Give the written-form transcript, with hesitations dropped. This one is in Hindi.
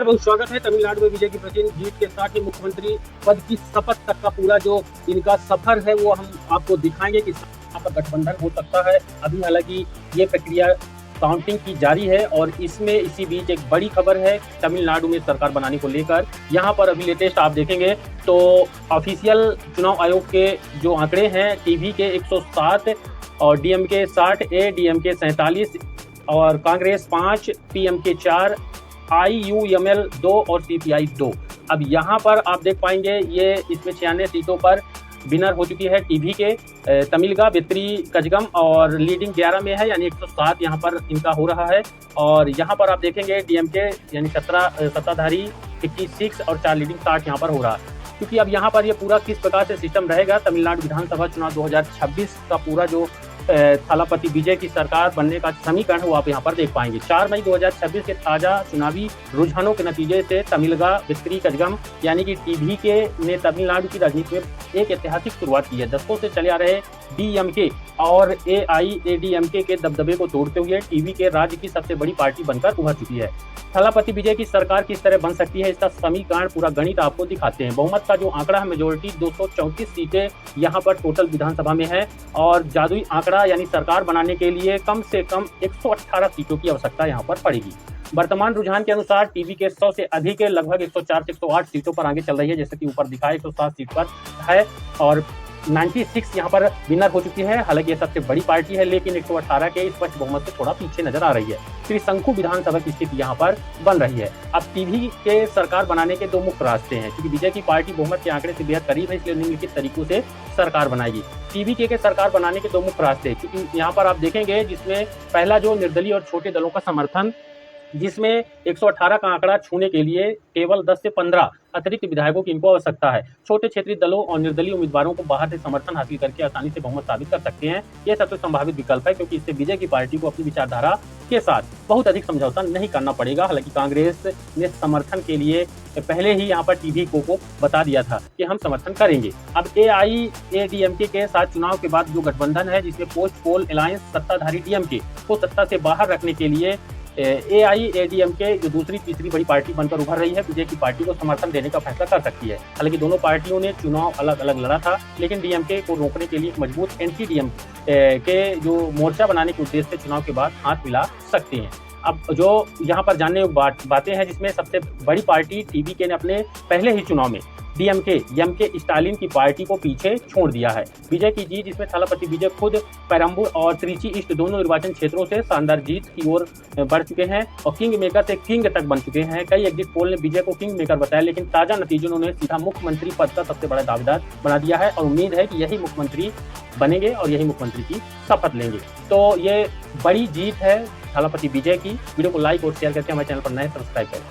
बहुत स्वागत है। तमिलनाडु में विजय की प्रचंड जीत के साथ ही मुख्यमंत्री पद की शपथ तक का पूरा जो इनका सफर है वो हम आपको दिखाएंगे कि यहाँ पर गठबंधन हो सकता है। अभी हालांकि ये प्रक्रिया काउंटिंग की जारी है और इसमें इसी बीच एक बड़ी खबर है तमिलनाडु में सरकार बनाने को लेकर। यहाँ पर अभी लेटेस्ट आप देखेंगे तो ऑफिशियल चुनाव आयोग के जो आंकड़े हैं, टीवी के 107 और डीएमके 60, एडीएमके 47 और कांग्रेस 5, पीएमके 4, आईयूएमएल 2 और सीपीआई 2। अब यहाँ पर आप देख पाएंगे ये इसमें 96 सीटों पर विनर हो चुकी है टीवी के तमिलगा, बित्री कजगम और लीडिंग 11 में है, यानी 107 यहाँ पर इनका हो रहा है। और यहाँ पर आप देखेंगे डीएमके यानी 17 सत्ताधारी 56 और 4 लीडिंग 60 यहाँ पर हो रहा है। क्योंकि अब यहाँ पर ये पूरा किस प्रकार से सिस्टम रहेगा, तमिलनाडु विधानसभा चुनाव 2026 का पूरा जो थालापति विजय की सरकार बनने का समीकरण वो आप यहाँ पर देख पाएंगे। 4 मई 2026 के ताजा चुनावी रुझानों के नतीजे से तमिलगा, बित्री कजगम यानी कि टीवी के ने तमिलनाडु की राजनीति में एक ऐतिहासिक शुरुआत की है। दशकों से चले आ रहे डीएमके और एआईएडीएमके के दबदबे को तोड़ते हुए टीवी के राज्य की सबसे बड़ी पार्टी बनकर उभर चुकी है। थालापति विजय की सरकार किस तरह बन सकती है, इसका समीकरण पूरा गणित आपको दिखाते हैं। बहुमत का जो आंकड़ा है, मेजोरिटी 234 सीटें यहाँ पर टोटल विधानसभा में है और जादुई आंकड़ा यानी सरकार बनाने के लिए कम से कम 118 सीटों की आवश्यकता यहाँ पर पड़ेगी। वर्तमान रुझान के अनुसार टीवी के 100 से अधिक लगभग 104 से 108 सीटों पर आगे चल रही है, जैसे कि ऊपर दिखा 107 सीट पर है और 96 यहाँ पर विनर हो चुकी है। हालांकि ये सबसे बड़ी पार्टी है, लेकिन 118 के स्पष्ट बहुमत से थोड़ा पीछे नजर आ रही है। त्रिशंकु विधानसभा की स्थिति यहाँ पर बन रही है। अब टीवी के सरकार बनाने के दो मुख्य रास्ते हैं, क्योंकि विजय की पार्टी बहुमत के आंकड़े से बेहद करीब है, इसलिए निम्नलिखित तरीकों से सरकार बनाएगी। टीवी के सरकार बनाने के दो मुख्य रास्ते, क्योंकि यहाँ पर आप देखेंगे जिसमें पहला जो निर्दलीय और छोटे दलों का समर्थन, जिसमें 118 का आंकड़ा छूने के लिए केवल 10 से 15 अतिरिक्त विधायकों की इनको आवश्यकता है। छोटे क्षेत्रीय दलों और निर्दलीय उम्मीदवारों को बाहर से समर्थन हासिल करके आसानी से बहुमत साबित कर सकते हैं। यह सबसे संभावित विकल्प है, क्योंकि इससे विजय की पार्टी को अपनी विचारधारा के साथ बहुत अधिक समझौता नहीं करना पड़ेगा। हालांकि कांग्रेस ने समर्थन के लिए पहले ही यहाँ पर टीवी को बता दिया था कि हम समर्थन करेंगे। अब एआईएडीएमके के साथ चुनाव के बाद जो गठबंधन है, जिसमें पोस्ट पोल अलायंस सत्ताधारी डीएमके को सत्ता से बाहर रखने के लिए एआईएडीएमके जो दूसरी तीसरी बड़ी पार्टी बनकर उभर रही है, विजय की पार्टी को समर्थन देने का फैसला कर सकती है। हालांकि दोनों पार्टियों ने चुनाव अलग अलग लड़ा था, लेकिन डीएमके को रोकने के लिए एक मजबूत एंटी डीएमके के जो मोर्चा बनाने के उद्देश्य से चुनाव के बाद हाथ मिला सकते हैं। अब जो यहाँ पर जानने योग्य बातें हैं, जिसमें सबसे बड़ी पार्टी टीवी ने अपने पहले ही चुनाव में डीएमके स्टालिन की पार्टी को पीछे छोड़ दिया है। विजय की जीत, जिसमें थालापति विजय खुद पेरम्बूर और त्रिची ईस्ट दोनों निर्वाचन क्षेत्रों से शानदार जीत की ओर बढ़ चुके हैं और किंग मेकर से किंग तक बन चुके हैं। कई एग्जिट पोल ने विजय को किंग मेकर बताया, लेकिन ताजा नतीजों ने उन्हें सीधा मुख्यमंत्री पद का सबसे बड़ा दावेदार बना दिया है और उम्मीद है कि यही मुख्यमंत्री बनेंगे और यही मुख्यमंत्री की शपथ लेंगे। तो ये बड़ी जीत है थालापति विजय की। वीडियो को लाइक और शेयर करके हमारे चैनल पर नए सब्सक्राइब करें।